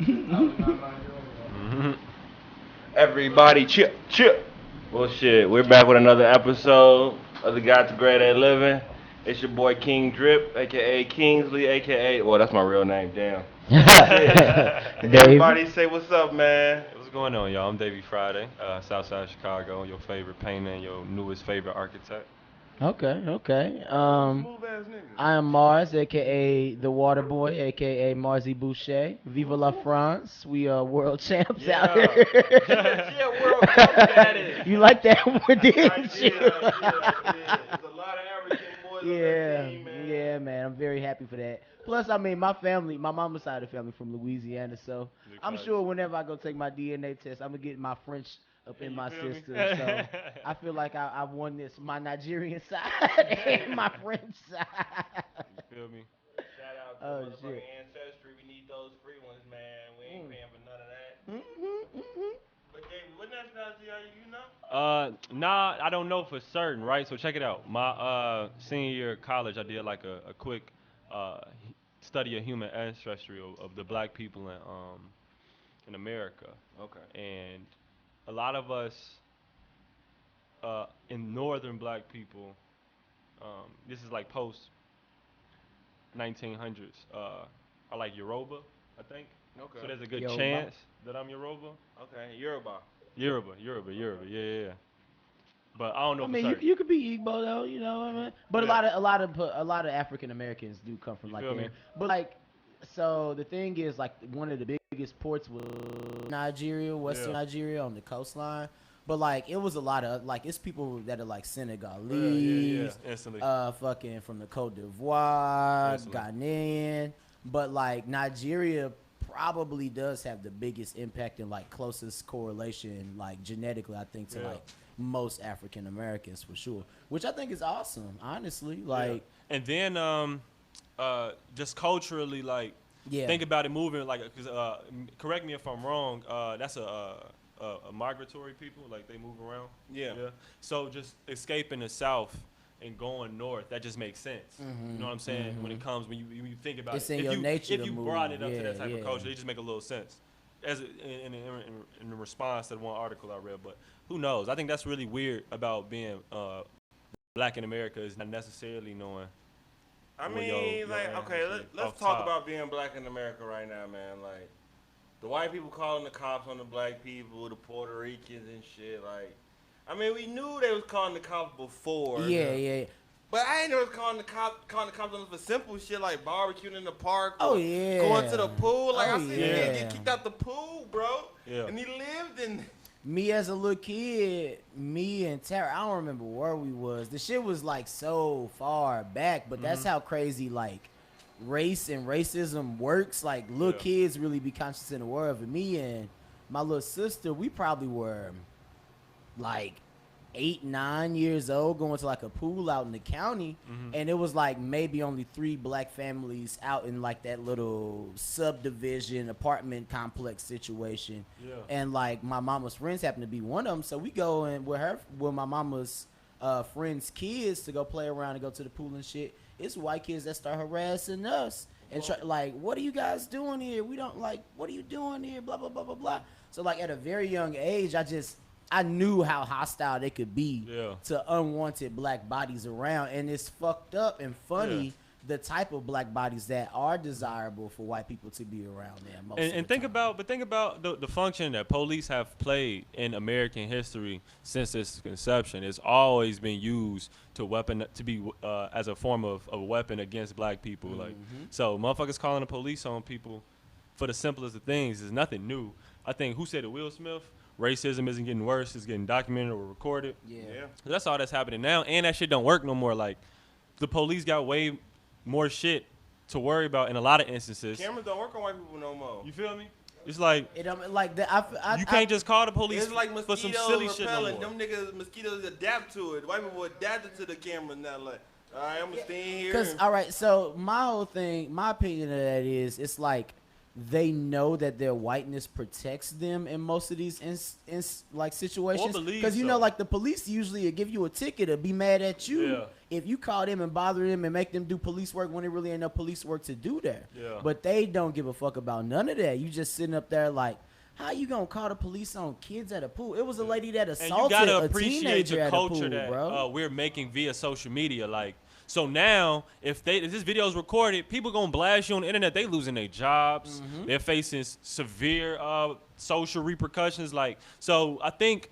Mm-hmm. Everybody, chip, chip. Well, shit, we're back with another episode of the Got to Grade A Living. It's your boy King Drip, aka Kingsley, aka. Well, that's my real name. Damn. Shit. Dave. Everybody, say what's up, man. What's going on, y'all? I'm Davey Friday, Southside Chicago, your favorite painter and your newest favorite architect. Okay, okay. Smooth ass nigga. I am Mars, aka the Water Boy, aka Marzi Boucher. Viva la France. We are world champs out Yeah. here. Yeah, world cup status. You like that one, I didn't you? did, I did, I did. There's a lot of African boys on that Yeah, team, man. yeah, man. I'm very happy for that. Plus, I mean, my family, my mama's side of the family from Louisiana, so Big I'm facts. sure whenever I go take my DNA test, I'm gonna get my French up Hey, in you my feel me? system. So I feel like I've won this, my Nigerian side and my French side. You feel me? Shout out to Oh motherfucking shit. ancestry. We need those free ones, man. We ain't Mm. paying for none of that. Mhm. But David, what nationality are you? You know? Nah, I don't know for certain, right? So check it out. My senior year of college, I did like a quick study of human ancestry of the black people in America, Okay. and a lot of us in northern black people, this is like post 1900s, are like Yoruba, I think. So Okay. there's a good Yoruba. chance that I'm Yoruba. Okay. Yoruba. Yoruba, yeah, yeah, yeah. But I don't I know for mean, you certain. you could be Igbo though, you know what I mean. But Yeah, a lot of African Americans do come from you like feel me? there. But like, so the thing is, like, one of the biggest ports was Nigeria, Yeah, Western Nigeria on the coastline. But like, it was a lot of like, it's people that are like yeah. Senegalese, Instantly, fucking from the Cote d'Ivoire, instantly. Ghanaian. But like, Nigeria probably does have the biggest impact and like closest correlation, like genetically, I think, to Yeah, like most African Americans for sure, which I think is awesome, honestly. yeah. Like, And then just culturally, like yeah, think about it moving like, cause correct me if I'm wrong. That's a migratory people, like they move around. Yeah. Yeah. So just escaping the south and going north, that just makes sense. You know what I'm saying? When it comes, when you think about it's it, in your nature if to you move. brought it up to Yeah, that type of yeah. culture, it just make a little sense. As in the response to the one article I read, but who knows? I think that's really weird about being black in America is not necessarily knowing I where mean, your like, okay, ancestry let's off talk top. about being black in America right now, man. Like, the white people calling the cops on the black people, the Puerto Ricans and shit. Like, I mean, we knew they was calling the cops before. Yeah, Yeah. yeah. But I ain't never calling the cops on us for simple shit like barbecuing in the park Oh or going to yeah. the pool. Like Oh I seen a nigga yeah. get kicked out the pool, bro. Yeah. And he lived in. Me as a little kid, me and Tara, I don't remember where we was. The shit was like so far back, but that's how crazy like race and racism works. Like, little Yeah. kids really be conscious in the world. And me and my little sister, we probably were like 8, 9 years old, going to like a pool out in the county, and it was like maybe only 3 black families out in like that little subdivision apartment complex situation. Yeah. And like my mama's friends happen to be one of them, so we go in with my mama's friends' kids to go play around and go to the pool and shit. It's white kids that start harassing us and try, like, what are you guys doing here? We don't like, what are you doing here? Blah blah blah blah blah. So like at a very young age, I knew how hostile they could be Yeah. to unwanted black bodies around, and it's fucked up and funny the type of black bodies that are desirable for white people to be around there. Most of And the think time. about the function that police have played in American history since its conception. It's always been used to be as a form of a weapon against black people. Like, so motherfuckers calling the police on people for the simplest of things is nothing new. I think, who said it? Will Smith. Racism isn't getting worse; it's getting documented or recorded. Yeah. Yeah. So that's all that's happening now, and that shit don't work no more. Like, the police got way more shit to worry about in a lot of instances. Cameras don't work on white people no more. You feel me? It's like It like that. you can't just call the police It's like for some mosquitoes silly shit no repelling. more. Them niggas, mosquitoes adapt to it. White people adapted to the camera now. Like, all right, I'm gonna stay in here. Because all right, so my whole thing, my opinion of that is, it's like they know that their whiteness protects them in most of these like situations. Because you know, like the police usually give you a ticket or be mad at you if you call them and bother them and make them do police work when there really ain't no police work to do there. Yeah. But they don't give a fuck about none of that. You just sitting up there like, how you gonna call the police on kids at a pool? It was a lady that assaulted a teenager at a pool, that, bro. We're making via social media. Like, so now if this video is recorded, people gonna blast you on the internet. They losing their jobs. They're facing severe social repercussions. Like, so I think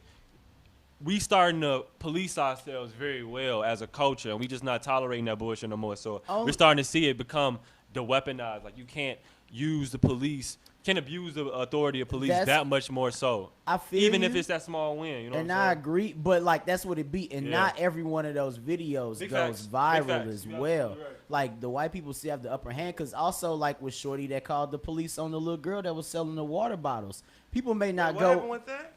we starting to police ourselves very well as a culture, and we just not tolerating that bullshit no more. So we're starting to see it become the weaponized. Like, you can't use the police. Can abuse the authority of police that much more so. I feel even if it's that small win, you know. And I agree, but like that's what it be, and not every one of those videos goes viral as well. Right. Like the white people still have the upper hand, because also like with Shorty that called the police on the little girl that was selling the water bottles. People may not go. What happened with that?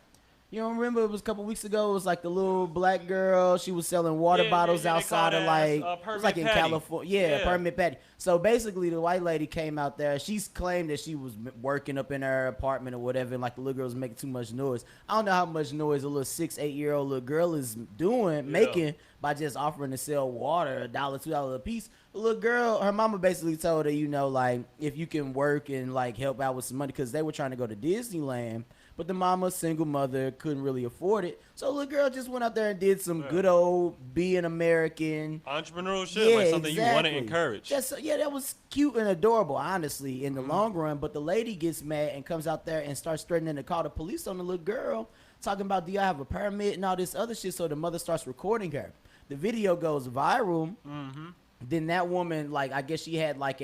You don't remember? It was a couple weeks ago. It was like the little black girl. She was selling water bottles outside of like, it was like in California. Permit patty. So basically, the white lady came out there. She's claimed that she was working up in her apartment or whatever, and like the little girl was making too much noise. I don't know how much noise a little 6-8-year-old little girl is making by just offering to sell water, $1, $2 a piece. The little girl, her mama basically told her, you know, like if you can work and like help out with some money, because they were trying to go to Disneyland. But the mama, single mother, couldn't really afford it. So the little girl just went out there and did some good old being American. Entrepreneurial shit, like something you want to encourage. That was cute and adorable, honestly, in the long run. But the lady gets mad and comes out there and starts threatening to call the police on the little girl, talking about, do y'all have a permit and all this other shit. So the mother starts recording her. The video goes viral. Then that woman, like, I guess she had like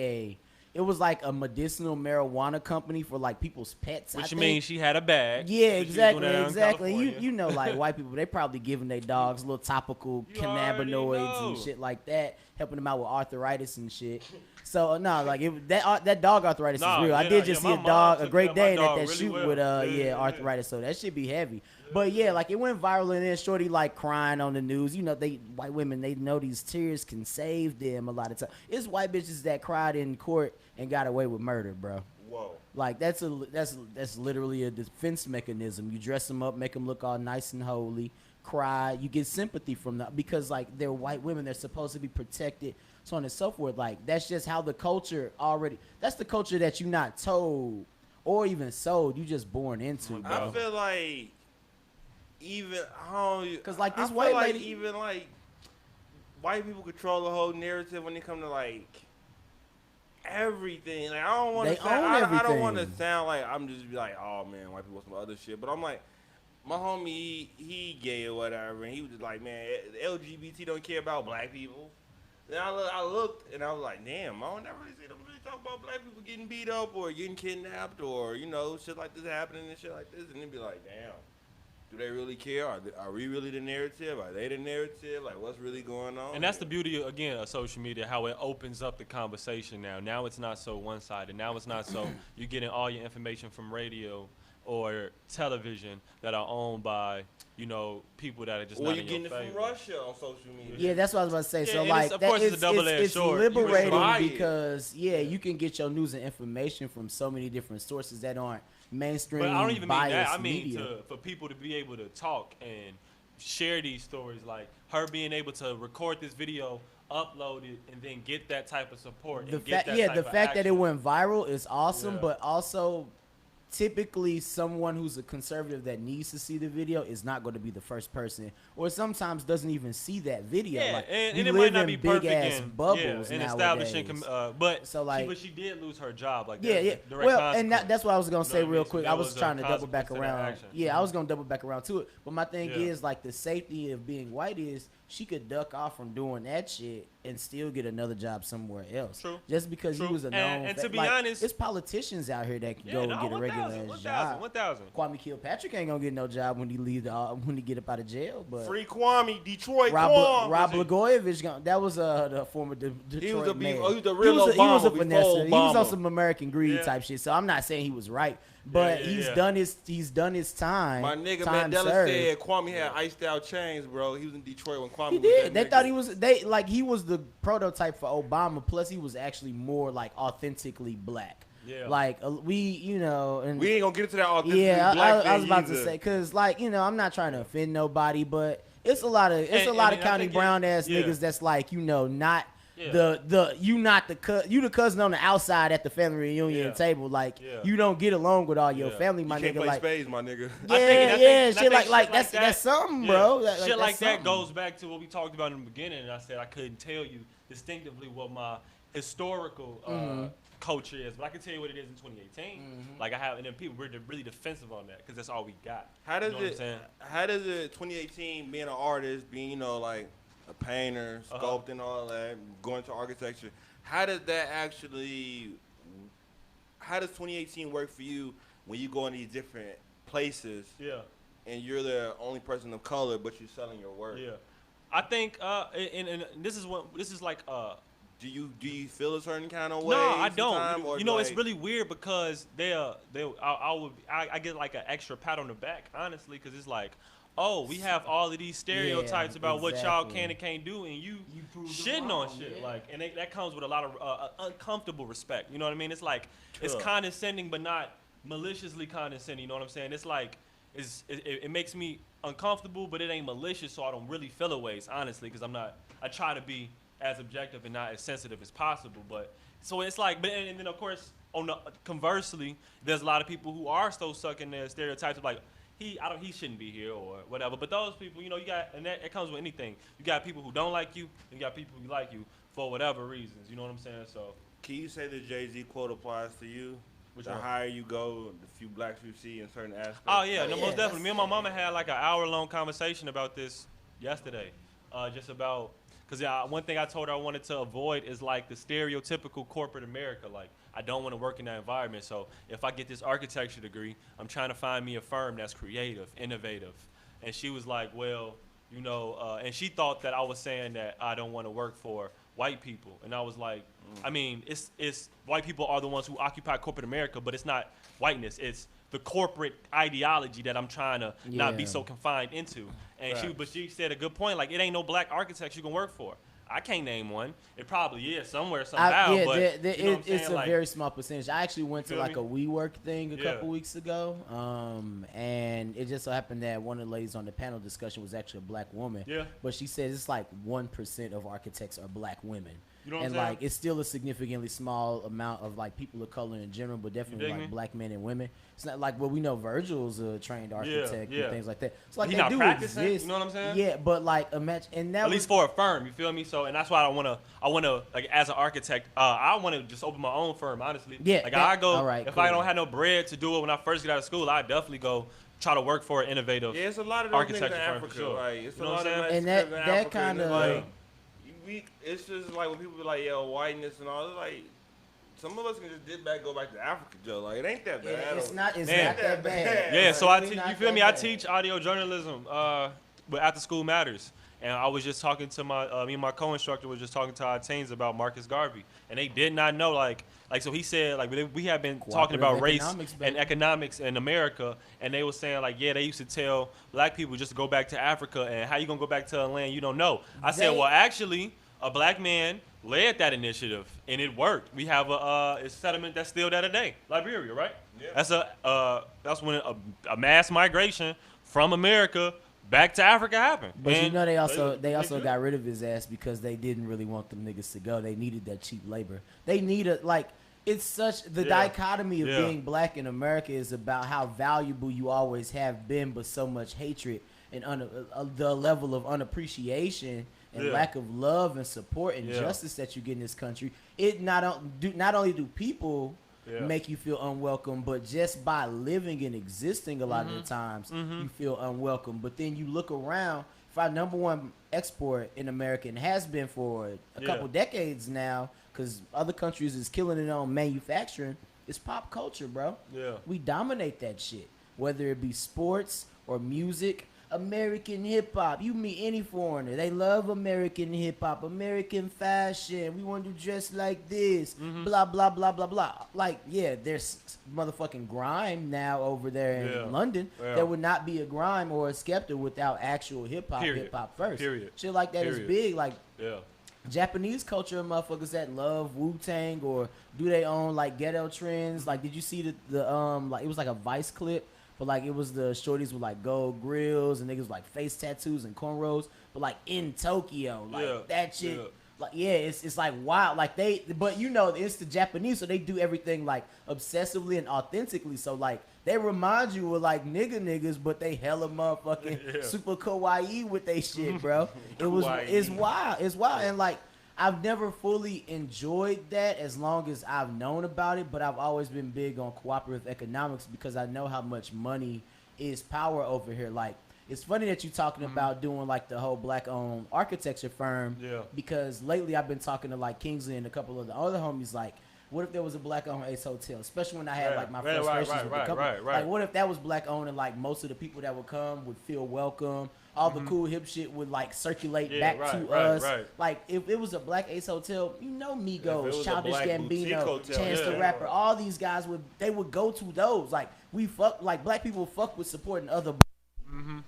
it was like a medicinal marijuana company for like people's pets. Which means she had a bag. Yeah, exactly. You know, like white people, they probably giving their dogs little topical cannabinoids and shit like that, helping them out with arthritis and shit. So no, like that dog arthritis is real. I did just see a Great Dane at that shoot with arthritis, so that should be heavy. But yeah, like it went viral, and then Shorty like crying on the news. You know, white women, they know these tears can save them a lot of times. It's white bitches that cried in court and got away with murder, bro. Whoa. Like that's literally a defense mechanism. You dress them up, make them look all nice and holy, cry. You get sympathy from them because like they're white women. They're supposed to be protected, so on and so forth. Like that's just how the culture already. That's the culture that you're not told or even sold. You just born into, bro. I feel like. Because like this white lady, even like white people control the whole narrative when they come to like everything. Like I don't want to I don't want to sound like I'm just be like, oh man, white people some other shit. But I'm like, my homie, he gay or whatever, and he was just like, man, LGBT don't care about black people. Then I looked and I was like, damn, I don't never really see them really talk about black people getting beat up or getting kidnapped or you know shit like this happening and shit like this, and they'd be like, damn. Do they really care? Are we really the narrative? Are they the narrative? Like, what's really going on? And that's the beauty, again, of social media, how it opens up the conversation now. Now it's not so one-sided. Now it's not so you're getting all your information from radio or television that are owned by, you know, people that are just not in your favor. Well, you're getting it from Russia on social media. Yeah, that's what I was about to say. Yeah, so, like, it's liberating because, you can get your news and information from so many different sources that aren't mainstream. But I don't even mean that. I mean media. for people to be able to talk and share these stories, like her being able to record this video, upload it, and then get that type of support. The fact that it went viral is awesome, but also typically someone who's a conservative that needs to see the video is not going to be the first person, or sometimes doesn't even see that video. Yeah, like, and it might not be perfect in bubbles in nowadays. establishing. But she did lose her job. Like well, and that's what I was going to say real quick. I was trying to double back around. I was going to double back around to it. But my thing is like the safety of being white is she could duck off from doing that shit and still get another job somewhere else. True. Just because he was a known. And to be honest, it's politicians out here that can go and get a regular job. 1,000. Kwame Kilpatrick ain't gonna get no job when he get up out of jail. But free Kwame, Detroit. Rob Blagojevich, that was the former Detroit mayor. He was the real Obama. He was a finesse. He was on some American greed type shit. So I'm not saying he was right, but he's done his time. My nigga Mandela said Kwame had iced out chains, bro. He was in Detroit when Kwame. He did. They thought he was the prototype for Obama. Plus, he was actually more like authentically black. Yeah. Like we, you know, and We ain't gonna get into that authenticity yeah, black I was thing about to either. say, cause like, you know, I'm not trying to offend nobody, but it's a lot of I County think Brown ass yeah. niggas that's like, you know, not Yeah. you the cousin on the outside at the family reunion Yeah. table, like Yeah. you don't get along with all your Yeah. family, my You can't nigga, play like spades, my nigga. shit like that's something, bro. Shit like that something. goes back to what we talked about in the beginning. And I said I couldn't tell you distinctively what my historical culture is, but I can tell you what it is in 2018. Like I have, and then people we're really defensive on that because that's all we got. How does You know what I'm saying? How does it 2018 being an artist, being, you know, like a painter, sculpting, all that, going to architecture? How does 2018 work for you when you go in these different places? Yeah. And you're the only person of color, but you're selling your work. Yeah. I think, and this is like. Do you feel a certain kind of way? No, I don't. Or you know, like, it's really weird because I get like an extra pat on the back, honestly, because it's like, oh, we have all of these stereotypes about what y'all can and can't do, and you shitting on shit, like, and that comes with a lot of uncomfortable respect. You know what I mean? It's like it's condescending, but not maliciously condescending. You know what I'm saying? It's like it makes me uncomfortable, but it ain't malicious, so I don't really feel a ways, honestly, because I try to be as objective and not as sensitive as possible. But so it's like, and then of course, conversely, there's a lot of people who are still stuck in their stereotypes of like, he shouldn't be here or whatever. But those people, you know, you got, and it comes with anything. You got people who don't like you, and you got people who like you for whatever reasons. You know what I'm saying? So can you say the Jay-Z quote applies to you? Which the one? higher you go, the few blacks you see in certain aspects. Oh yeah, no, most definitely. Me and my mama had like an hour-long conversation about this yesterday, just about. Because one thing I told her I wanted to avoid is like the stereotypical corporate America. Like, I don't want to work in that environment. So if I get this architecture degree, I'm trying to find me a firm that's creative, innovative. And she was like, well, you know, and she thought that I was saying that I don't want to work for white people. And I was like, I mean, it's white people are the ones who occupy corporate America, but it's not whiteness. It's the corporate ideology that I'm trying to not be so confined into. And she said a good point. Like, it ain't no black architects you can work for. I can't name one. It probably is somewhere, somehow. It's a very small percentage. I actually went to like a WeWork thing a couple weeks ago, and it just so happened that one of the ladies on the panel discussion was actually a black woman. Yeah. But she said it's like 1% of architects are black women. You know what I'm saying? Like, it's still a significantly small amount of like people of color in general, but definitely like black men and women. It's not like, well, we know Virgil's a trained architect and things like that. It's like, he they not do practicing, exist. you know what I'm saying? Yeah, but like imagine, and that at least for a firm, you feel me? So, and that's why I wanna like, as an architect, I wanna just open my own firm, honestly. Yeah. Like, I go, if I don't have no bread to do it when I first get out of school, I definitely go try to work for an innovative it's a lot of architecture in firm, Africa, for sure. Like, it's you a know lot of and that kind of like, it's just like when people be like, yo, whiteness and all, it's like, some of us can just dip back, go back to Africa, Joe. Like, it ain't that bad. Yeah, it's not that bad. Yeah, so really you feel me? I teach audio journalism, but After School Matters. And I was just talking to me and my co-instructor was just talking to our teens about Marcus Garvey. And they did not know, like so he said, like, we have been talking about race and economics in America. And they were saying, like, yeah, they used to tell black people just to go back to Africa. And how you going to go back to a land you don't know? I said, well, actually, a black man led that initiative, and it worked. We have a settlement that's still there today, Liberia, right? Yeah. That's when a mass migration from America back to Africa happened. But and you know, they also got rid of his ass because they didn't really want them niggas to go. They needed that cheap labor. They needed, like, it's such the dichotomy of being black in America is about how valuable you always have been, but so much hatred and the level of unappreciation and lack of love and support and justice that you get in this country. It not only do people make you feel unwelcome, but just by living and existing a lot of the times you feel unwelcome. But then you look around, if our number one export in America and has been for a couple decades now, because other countries is killing it on manufacturing, it's pop culture, bro. Yeah. We dominate that shit, whether it be sports or music. American hip hop. You meet any foreigner, they love American hip hop, American fashion. We want to dress like this. Blah blah blah blah blah. Like, yeah, there's motherfucking grime now over there in London. There would not be a grime or a Skepta without actual hip hop. Hip hop first. Shit like that is big. Like, Japanese culture, motherfuckers that love Wu-Tang or do they own like ghetto trends. Like, did you see the like it was like a Vice clip, but like it was the shorties with like gold grills and niggas with, like face tattoos and cornrows, but like in Tokyo, like that shit. Yeah. Like it's like wild. Like but you know it's the Japanese, so they do everything like obsessively and authentically. So like they remind you of like niggas, but they hella motherfucking super kawaii with they shit, bro. It's wild, and like I've never fully enjoyed that as long as I've known about it, but I've always been big on cooperative economics because I know how much money is power over here. Like, it's funny that you're talking about doing like the whole black-owned architecture firm. Yeah. Because lately I've been talking to like Kingsley and a couple of the other homies. Like, what if there was a black-owned Ace Hotel? Especially when I had like my frustrations with the company. Like, what if that was black-owned and like most of the people that would come would feel welcome? All the cool hip shit would like circulate back to us. Like if it was a black Ace Hotel, you know, Migos, Childish Gambino, Chance the Rapper, all these guys would go to those. Like like black people fuck with supporting other.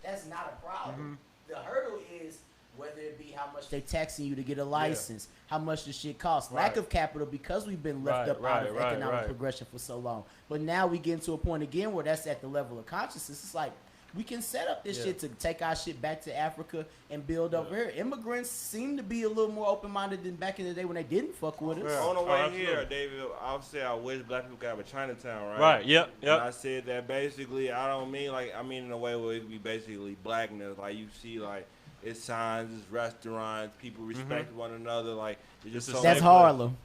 That's not a problem. The hurdle is whether it be how much they taxing you to get a license, how much the shit costs, lack of capital because we've been left up out of economic progression for so long. But now we get to a point again where that's at the level of consciousness. It's like we can set up this shit to take our shit back to Africa and build over here. Immigrants seem to be a little more open-minded than back in the day when they didn't fuck with us. On the way here, David, I'll say I wish black people could have a Chinatown, right? Right, yep. And I said that basically, I don't mean like, I mean in a way where it could be basically blackness. Like you see like, it's signs, it's restaurants, people respect one another. Like, it's just that's Harlem.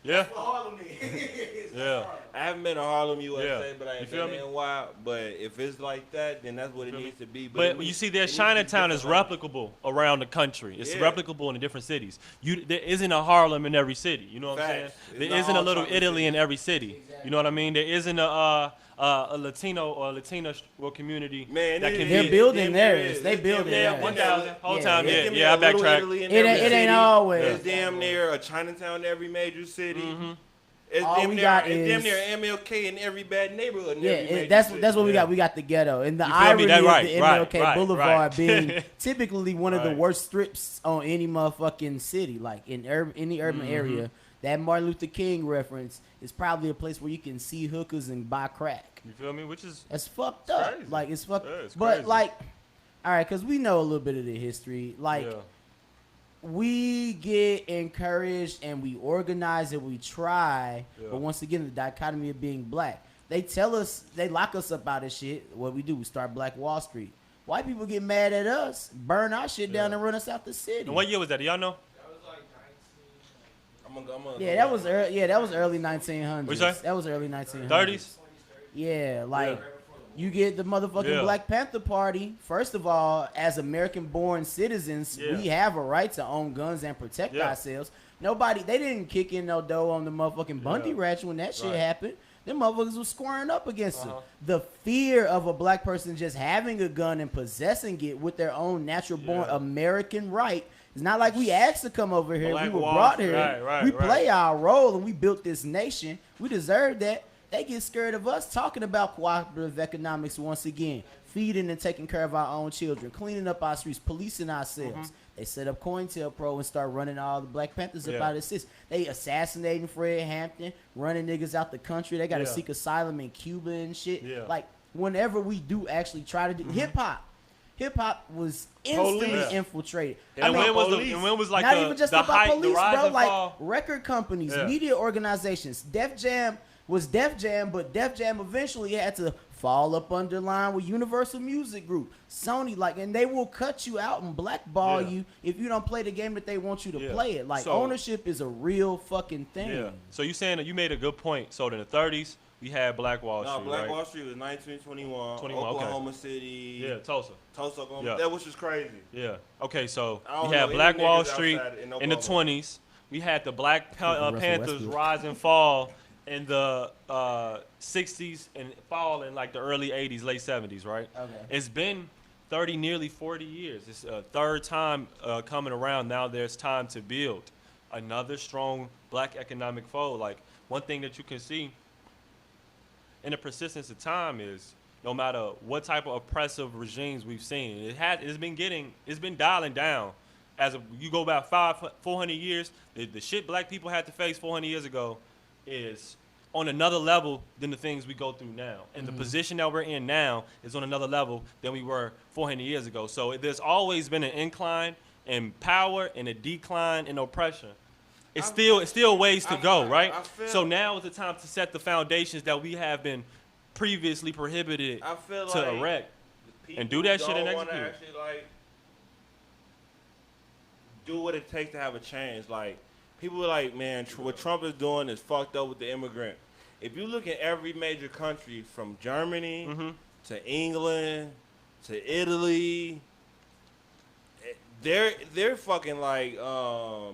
Yeah. Harlem yeah. I haven't been to Harlem, USA, but I ain't been there in a while. But if it's like that, then that's what it needs to be. But you see, their Chinatown is replicable around the country. It's replicable in the different cities. There isn't a Harlem in every city. You know what I'm saying? There isn't a little Italy in every city. Exactly. You know what I mean? There isn't a Latino or Latina community. Man, they're building theirs. They building theirs. 1,000 whole time. Yeah, I backtrack. It ain't always. There's damn near a Chinatown in every major city. It's all damn we near, got it's is damn near MLK in every bad neighborhood. That's what we got. We got the ghetto, and the irony of the MLK Boulevard being typically one of the worst strips on any motherfucking city, like in any urban area. That Martin Luther King reference is probably a place where you can see hookers and buy crack. You feel me? Which is that's fucked up. Crazy. Like it's fucked. It's but crazy. like, all right, because we know a little bit of the history. Like. We get encouraged and we organize and we try, but once again, the dichotomy of being black. They tell us, they lock us up out of shit. What we do, we start Black Wall Street. White people get mad at us, burn our shit down and run us out the city. And what year was that? Do y'all know? That was like 19. That was early 1900s. What'd you say? That was early 1900s. 30s? Yeah, like... You get the motherfucking Black Panther Party. First of all, as American-born citizens, we have a right to own guns and protect ourselves. They didn't kick in no dough on the motherfucking Bundy Ratchet when that shit happened. Them motherfuckers was squaring up against them. The fear of a black person just having a gun and possessing it with their own natural-born American right. It's not like we asked to come over here. We were brought here. We play our role and we built this nation. We deserve that. They get scared of us talking about cooperative economics once again, feeding and taking care of our own children, cleaning up our streets, policing ourselves. They set up COINTELPRO and start running all the Black Panthers up out of the They assassinating Fred Hampton, running niggas out the country. They got to seek asylum in Cuba and shit. Like, whenever we do actually try to do hip-hop was instantly infiltrated. And when was like not the, even just the about height, police, the rise bro. and Like fall? record companies, media organizations. Def Jam was Def Jam, but Def Jam eventually had to fall up under line with Universal Music Group, Sony, like, and they will cut you out and blackball you if you don't play the game that they want you to play it. Like, ownership is a real fucking thing. Yeah. So you saying that you made a good point. So in the 30s, we had Black Wall Street. Black Wall Street was 1921. Oklahoma City. Yeah, Tulsa, Oklahoma. That was just crazy. Yeah. Okay, so we had Black Wall Street in the 20s. We had the Black Panthers rise and fall in the 60s and fall in like the early 80s, late 70s, right? Okay. It's been nearly 40 years. It's a third time coming around. Now there's time to build another strong black economic fold. Like, one thing that you can see in the persistence of time is no matter what type of oppressive regimes we've seen, it's been dialing down you go back 400 years, the shit black people had to face 400 years ago is on another level than the things we go through now. And the position that we're in now is on another level than we were 400 years ago. So there's always been an incline in power and a decline in oppression. It's still ways to go, right? So now is the time to set the foundations that we have been previously prohibited to erect and do that shit and execute. Actually, like, do what it takes to have a change. Like, people are like, man, what Trump is doing is fucked up with the immigrant. If you look at every major country from Germany to England to Italy, they're fucking like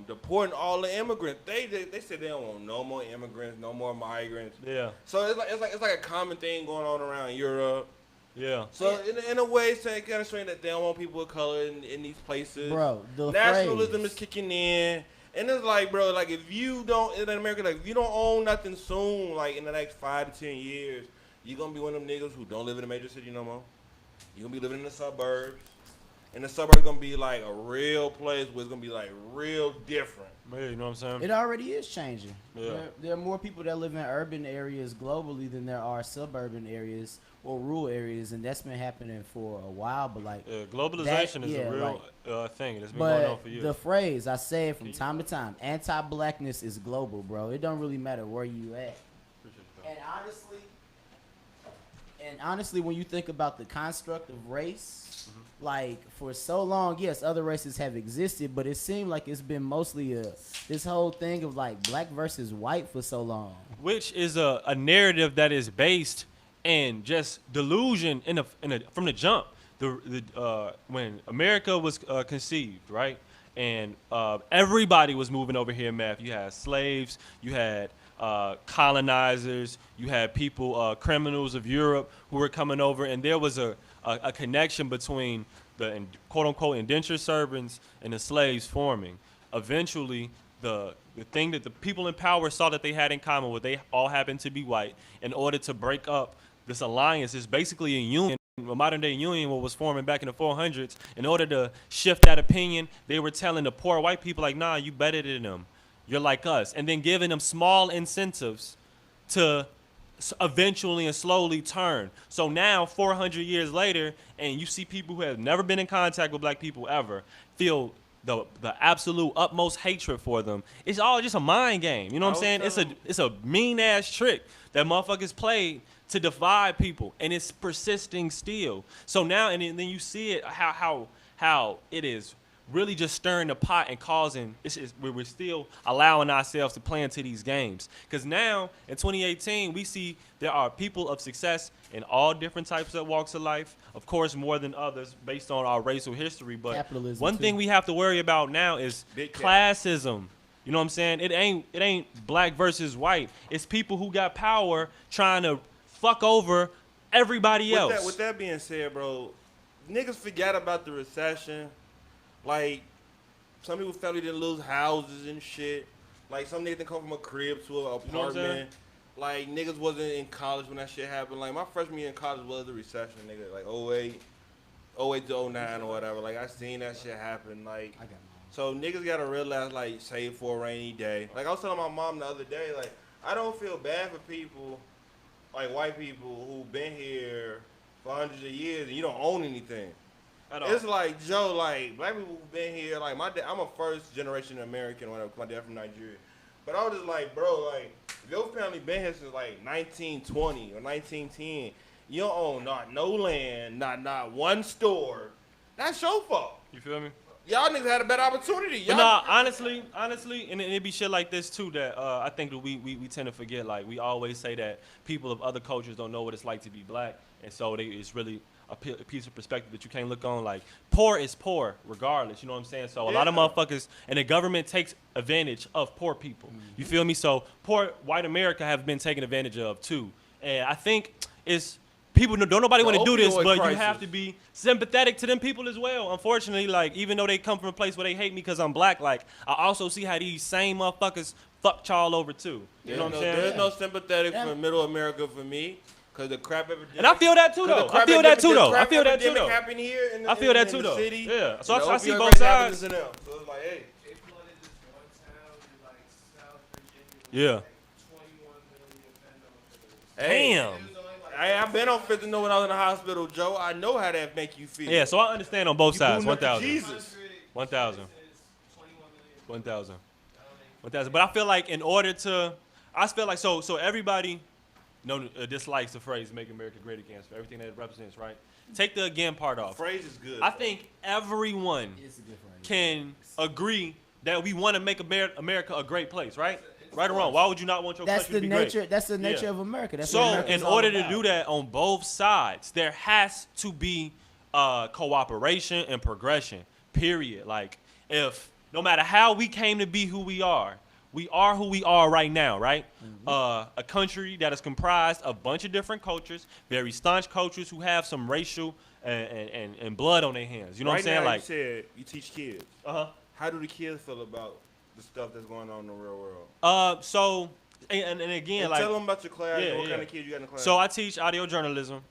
deporting all the immigrants. They said they don't want no more immigrants, no more migrants. Yeah. So it's like a common thing going on around Europe. Yeah. So in a way, it's kind of showing that they don't want people of color in these places. Bro, the nationalism phrase is kicking in, and it's like, bro, like if you don't in America, like if you don't own nothing soon, like in the next 5 to 10 years, you're gonna be one of them niggas who don't live in a major city no more. You're gonna be living in the suburbs. And the suburbs gonna be like a real place where it's gonna be like real different. Yeah, you know what I'm saying? It already is changing. Yeah. There are more people that live in urban areas globally than there are suburban areas or rural areas, and that's been happening for a while. But like, globalization is a real thing. It's been going on for years. The phrase I say it from time to time: anti-blackness is global, bro. It don't really matter where you at. And honestly, when you think about the construct of race. Like, for so long, yes, other races have existed, but it seemed like it's been mostly this whole thing of, like, black versus white for so long. Which is a narrative that is based in just delusion from the jump. When America was conceived, right? And everybody was moving over here, Math. You had slaves, you had colonizers, you had people, criminals of Europe who were coming over, and there was a connection between the quote-unquote indentured servants and the slaves forming. Eventually, the thing that the people in power saw that they had in common was they all happened to be white. In order to break up this alliance, is basically a union, a modern-day union what was forming back in the 400s. In order to shift that opinion, they were telling the poor white people, like, nah, you better than them. You're like us. And then giving them small incentives to eventually and slowly turn. So now, 400 years later, and you see people who have never been in contact with black people ever feel the absolute utmost hatred for them. It's all just a mind game. You know what I'm saying? It's a mean ass trick that motherfuckers played to divide people, and it's persisting still. So now, and then you see it how it is really just stirring the pot and causing, we're still allowing ourselves to play into these games. Because now, in 2018, we see there are people of success in all different types of walks of life. Of course, more than others based on our racial history. But capitalism one thing we have to worry about now is classism. You know what I'm saying? It ain't black versus white. It's people who got power trying to fuck over everybody else. With that being said, bro, niggas forgot about the recession. Like, some people's family didn't lose houses and shit. Like, some niggas didn't come from a crib to an apartment. You know like, niggas wasn't in college when that shit happened. Like, my freshman year in college was the recession, nigga. Like, 08 to 09 or whatever. Like, I seen that shit happen. Like, so niggas gotta realize, like, save for a rainy day. Like, I was telling my mom the other day, like, I don't feel bad for people, like white people who've been here for hundreds of years and you don't own anything. It's like, Joe, like, black people who've been here, like, my dad, I'm a first generation American, whatever, my dad from Nigeria. But I was just like, bro, like, if your family been here since, like, 1920 or 1910, you don't own no land, not one store, that's your fault. You feel me? Y'all niggas had a better opportunity. But nah, honestly, and it be shit like this, too, that I think that we tend to forget. Like, we always say that people of other cultures don't know what it's like to be black, and so it's really a piece of perspective that you can't look on. Like, poor is poor regardless, you know what I'm saying? So a lot of motherfuckers, and the government takes advantage of poor people. You feel me? So poor white America have been taken advantage of too. And I think it's people don't nobody want to do this, but you have to be sympathetic to them people as well. Unfortunately, like, even though they come from a place where they hate me because I'm black, like, I also see how these same motherfuckers fuck y'all over too. You know what I'm saying? There's no sympathetic for middle America for me. Cause the crap epidemic. And I feel that too, though. I feel that too, though. I feel that too, though. Happened here in the, I feel that too, in the though. city. Yeah. So I see opioid both crisis sides. happens to them. So it's like, hey. They flooded this one town in like South Virginia. Yeah. Like 21 million fentanyl. Damn. I've been on fentanyl when I was in the hospital, Joe. I know how that make you feel. Yeah, so I understand on both sides. booting up to 1,000. Jesus. 1,000. 1,000. 1,000. But I feel like in order to, I feel like so everybody dislikes the phrase "Make America Great Again" for everything that it represents, right? Take the again part off. The phrase is good. I think everyone can agree that we want to make America a great place, right? Right or wrong? Why would you not want your country to be great? That's the nature of America. That's so what America's in all order about. to do that on both sides, there has to be cooperation and progression, period. Like, if no matter how we came to be who we are who we are right now, right? A country that is comprised of a bunch of different cultures, very staunch cultures who have some racial and blood on their hands. You know what I'm saying? Now, Like, you said you teach kids. How do the kids feel about the stuff that's going on in the real world? So and again, and like, tell them about your class. Yeah, What kind of kids you got in the class? So I teach audio journalism.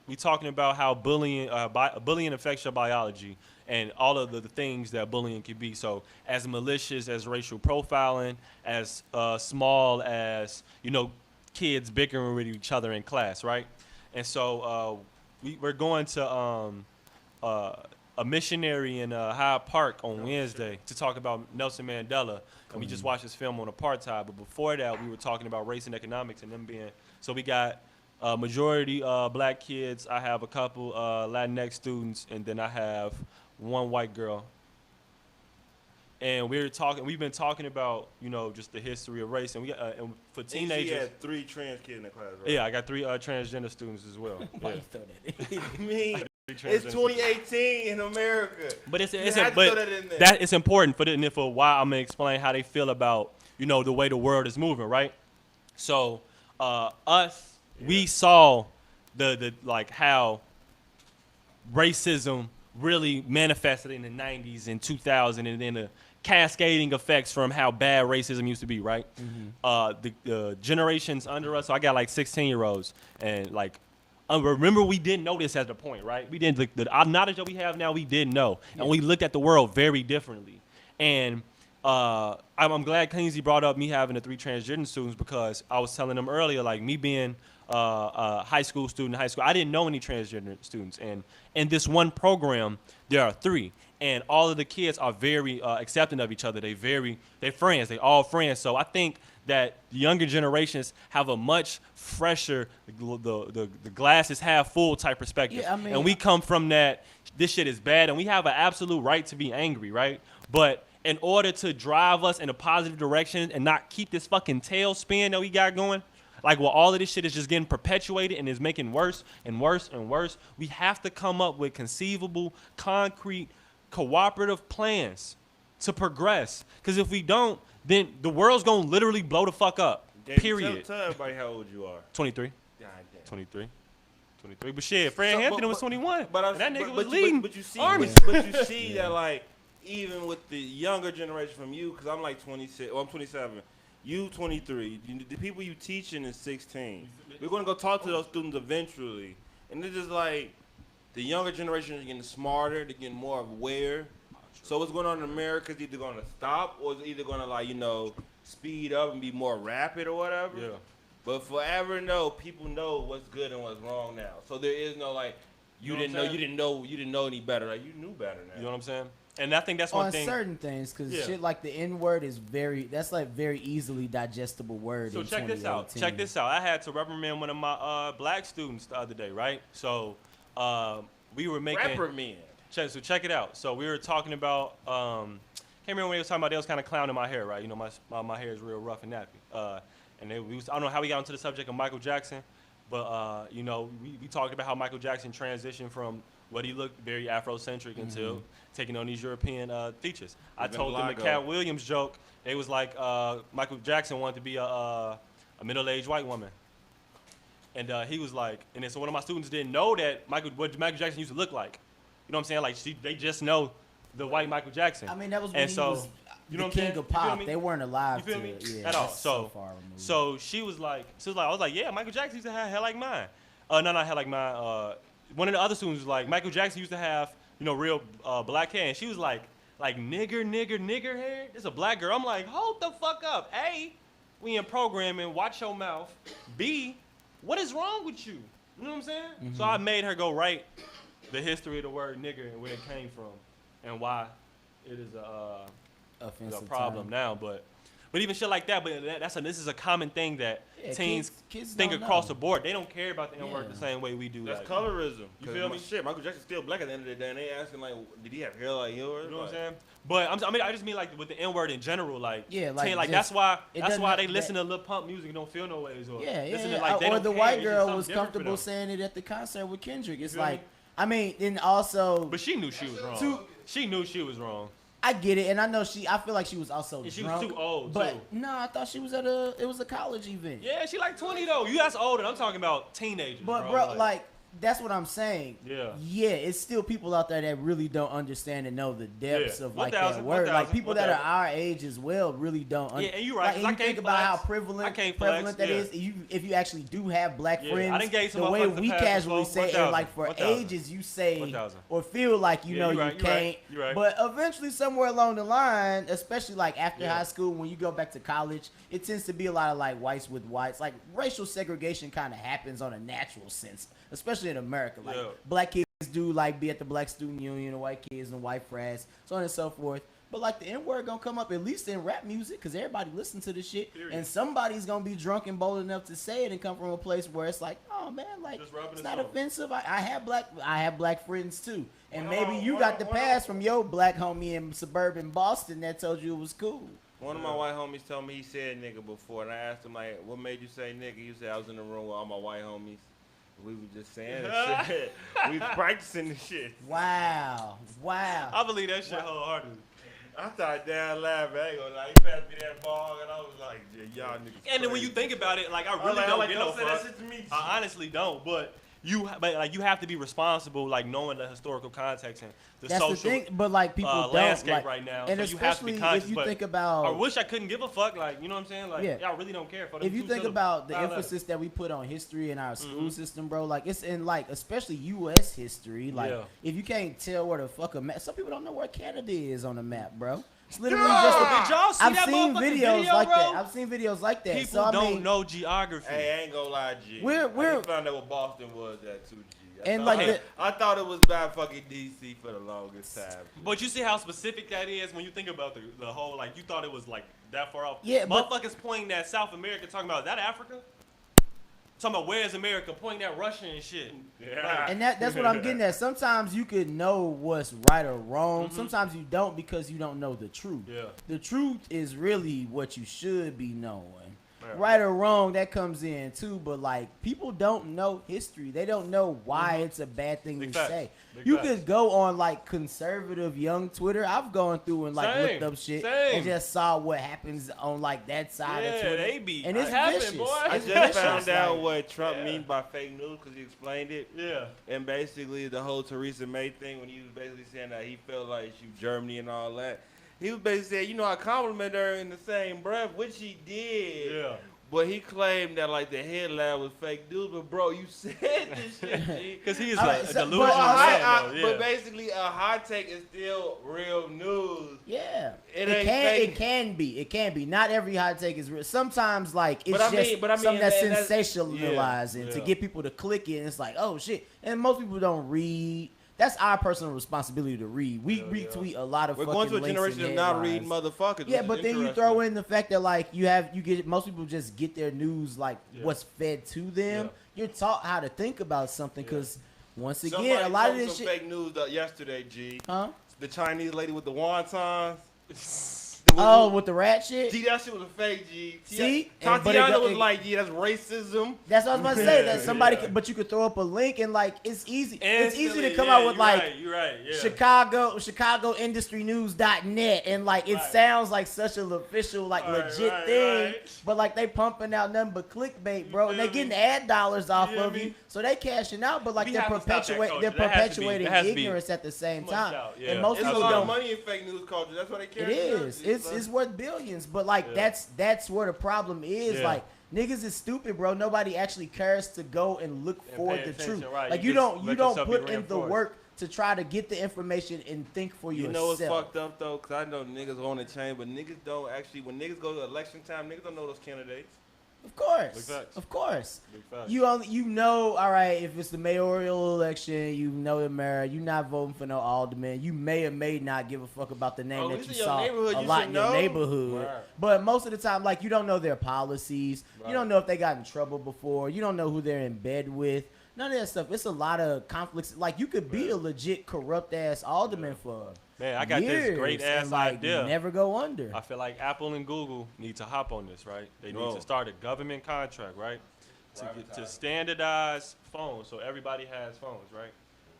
We talking about how bullying affects your biology and all of the things that bullying can be. So as malicious as racial profiling, as small as, kids bickering with each other in class, right? And so we're going to a missionary in Hyde Park on Wednesday to talk about Nelson Mandela. And we just watched this film on apartheid. But before that, we were talking about race and economics and them being. So we got majority black kids. I have a couple Latinx students, and then I have one white girl. And we've been talking about, just the history of race. And and for teenagers. You had 3 trans kids in the class, right? Yeah, I got 3 transgender students as well. Why Yeah. you throw that in? I mean, it's 2018 in America. But it's important for why I'm gonna explain how they feel about the way the world is moving, right? So we saw the how racism really manifested in the 90s and 2000, and then the cascading effects from how bad racism used to be, right? The generations under us. So I got like 16-year-olds, and like. Remember, we didn't know this at the point, right? We didn't. The knowledge that we have now, we didn't know, and we looked at the world very differently. And I'm glad Kingsley brought up me having the 3 transgender students, because I was telling them earlier, like me being a high school student in high school, I didn't know any transgender students, and in this one program, there are 3. And all of the kids are very accepting of each other. They're friends. They all friends. So I think that the younger generations have a much fresher, the glass is half full type perspective. Yeah, I mean, and we come from that, this shit is bad, and we have an absolute right to be angry, right? But in order to drive us in a positive direction and not keep this fucking tailspin that we got going, like, well, all of this shit is just getting perpetuated and is making worse and worse and worse, we have to come up with conceivable, concrete, cooperative plans to progress. Because if we don't, then the world's going to literally blow the fuck up, period. Tell everybody how old you are. 23. God damn. 23. But shit, Fred Hampton was 21. But that nigga was leading but you see, armies. But you see that, like, even with the younger generation from you, because I'm like 26, I'm 27. You 23. The people you teaching is 16. We're going to go talk to those students eventually. And it's just like the younger generation is getting smarter. They're getting more aware. So what's going on in America is either going to stop or it's either going to, like, speed up and be more rapid or whatever. Yeah. But forever, people know what's good and what's wrong now. So there is no, like, you didn't know any better. Like, you knew better now. You know what I'm saying? And I think that's one on thing. certain things, because Yeah. shit like the N-word is very easily digestible word. So in check this out. 2018. Check this out. I had to reprimand one of my black students the other day, right? So we were making Reprimand. Check it out. So we were talking about can't remember when they was talking about, they was kind of clowning my hair, right? My hair is real rough and nappy. And I don't know how we got into the subject of Michael Jackson, but we talked about how Michael Jackson transitioned from what he looked very Afrocentric into taking on these European features. I told them the Cat Williams joke. They was like, Michael Jackson wanted to be a middle-aged white woman. And he was like, and then so one of my students didn't know that what Michael Jackson used to look like. You know what I'm saying? Like, they just know the white Michael Jackson. I mean, that was and when so, he was. You know the what I'm saying? king of You feel pop. me? They weren't alive You feel to me? yeah, At all. that's so far removed. So she was like, I was like, yeah, Michael Jackson used to have hair like mine. No, not hair like mine. One of the other students was like, Michael Jackson used to have, real black hair. And she was like nigger hair. It's a black girl. I'm like, hold the fuck up. A, we in programming, watch your mouth. B, what is wrong with you? You know what I'm saying? Mm-hmm. So I made her go write the history of the word nigger and where it came from and why it is a Offensive problem term. now. But even shit like that, but this is a common thing that Yeah, teens kids think don't across know. the board. They don't care about the N-word Yeah. the same way we do. That's like, colorism. You feel me? Shit, Michael Jackson's still black at the end of the day, and they asking like, did he have hair like yours? You know what I'm Like, saying? But I just mean like with the N-word in general, like Yeah, like, like just- that's why it they doesn't- listen to Lil Pump music and don't feel no ways, or Yeah, listen yeah. to like they Or don't the care. white It's just girl something was different for comfortable them. saying it at the concert with Kendrick. It's feel like, me? I mean, and also, But she knew she was wrong. Two- She knew she was wrong. I get it, and I know I feel like she was also And she was drunk. too old, but too. no, I thought she was it was a college event. Yeah, she like 20 though. You that's older. I'm talking about teenagers. But bro, like that's what I'm saying. Yeah. It's still people out there that really don't understand and know the depths Yeah. of like 1,000, that word. Like 1,000, people that are 1,000. our age as well really don't. Yeah, and you right, Like, 'cause and I you think can't about how flex. I prevalent can't prevalent flex, that yeah. is. If you actually do have black Yeah, friends, I done gave some the way motherfuckers we the pass casually before. say it, 1,000, like for 1,000. ages, you say 1,000. or feel like you Yeah, know you you right, you can't. right, you right. But eventually, somewhere along the line, especially like after Yeah. high school, when you go back to college, it tends to be a lot of like whites with whites. Like racial segregation kind of happens on a natural sense, especially in America. Like Yeah. black kids do like be at the black student union, the white kids and white frats, so on and so forth. But like the N word gonna come up at least in rap music because everybody listen to this shit, Period. and somebody's gonna be drunk and bold enough to say it and come from a place where it's like, oh man, like Just rubbing it's it not on. offensive. I have black friends too, and Hold maybe on, you hold got on, the hold on. pass from your black homie in suburban Boston that told you it was cool. One of my white homies told me he said nigga before, and I asked him like, what made you say nigga? He said I was in the room with all my white homies. We were just saying this shit. We was practicing this shit. Wow. I believe that shit wholeheartedly. I started down laughing. I ain't gonna lie. He passed me that ball, and I was like, yeah, y'all niggas. And then when you crazy. think about it, like I I'm really like, don't get no don't say that fuck. shit to me. G. I honestly don't, but you have to be responsible, like knowing the historical context and the That's social the thing, but like people don't landscape like, right now. and so you have to be especially conscious. if you but think about I wish I couldn't give a fuck. Like you know what I'm saying? Like Yeah. y'all really don't care for them if you two think syllables. about the Nah, nah. emphasis that we put on history in our school Mhm. system, bro, like it's in like especially U.S. history. Like Yeah. if you can't tell where the fuck a map, some people don't know where Canada is on the map, bro. It's literally Did just. y'all see I've that seen motherfucking videos video, like bro? that. I've seen videos like that. People so I don't mean, know geography. Hey, I ain't gonna lie, G. We're- I just found out what Boston was at too, G. I And thought- like I thought it was by fucking DC for the longest time. But you see how specific that is when you think about the whole, like, you thought it was, like, that far off. Yeah, but- Motherfuckers pointing at South America talking about, is that Africa? Talking about where's America, pointing at Russia and shit. Yeah. And that's what I'm getting at. Sometimes you could know what's right or wrong. Sometimes you don't because you don't know the truth. Yeah. The truth is really what you should be knowing. Yeah. Right or wrong, that comes in too. But like people don't know history. They don't know why it's a bad thing Big to facts. say. Big You facts. could go on like conservative young Twitter. I've gone through and like Same, looked up shit same. and just saw what happens on like that side of Yeah, Twitter. they be and it's happen, vicious. boy. I It's just vicious. found out Like, what Trump Yeah. means by fake news because he explained it. Yeah. And basically, the whole Theresa May thing, when he was basically saying that he felt like she was Germany and all that, he was basically saying, I complimented her in the same breath, which he did. Yeah. But he claimed that, like, the headline was fake news. But, bro, you said this shit, G. Because he is All a right, so- delusional but- man, though. Yeah. But basically, a hot take is still real news. Yeah, It it ain't can. fake. It can be. It can be. Not every hot take is real. Sometimes, like it's But I mean- just but I mean, something that's and that's- sensationalized and to yeah. get people to click it. And it's like, oh shit. And most people don't read. That's our personal responsibility to read. We Hell yeah. retweet a lot of. We're fucking going to a links generation and of not reading headlines. motherfuckers. Yeah, which but is then you interesting. throw in the fact that like you get most people just get their news like Yeah. what's fed to them. Yeah. You're taught how to think about something Yeah. because once again, Somebody a lot of told me this some shit. fake news yesterday, G. Huh? The Chinese lady with the wontons. Oh, with the rat shit. Gee, that shit was a fake, G. See? And- but Tatiana it- was it- like, yeah, that's racism. That's what I was about to say. That Yeah, somebody, yeah. but you could throw up a link and like it's easy. It's easy to Instantly, come yeah, out with you're like right, you're right, yeah. ChicagoIndustryNews.net and like it Right. sounds like such an official, like Right, legit right, thing. right. But like they pumping out nothing but clickbait, bro, and they feel getting me? ad dollars off You feel of me? you, so they cashing out. But like We they're have to stop that perpetuating, culture. they're That has to be- perpetuating that has to be ignorance at the same flushed time. out, yeah. And most There's a people lot of don't. money in fake news culture. That's why they It carry is. it's worth billions. But like that's where the problem is. Yeah. Like niggas is stupid, bro. Nobody actually cares to go and look for pay the attention, truth. right. Like You you just don't let yourself be put in the reinforced. work to try to get the information and think for You yourself. know what's fucked up though? Cause I know niggas on the chain, but niggas don't actually. When niggas go to election time, niggas don't know those candidates. Of course. Big facts. Of course. Big facts. You know, all right, if it's the mayoral election, you know the mayor, you're not voting for no alderman. You may or may not give a fuck about the name Oh, that it's you in your saw neighborhood, a you lot should in your know. neighborhood. Right. But most of the time, like, you don't know their policies. Right. You don't know if they got in trouble before. You don't know who they're in bed with. None of that stuff. It's a lot of conflicts. Like, you could be a legit corrupt-ass alderman for Man, I got this years great-ass and, like, idea. never go under. I feel like Apple and Google need to hop on this, right? They need Bro. to start a government contract, right? To standardize phones so everybody has phones, right?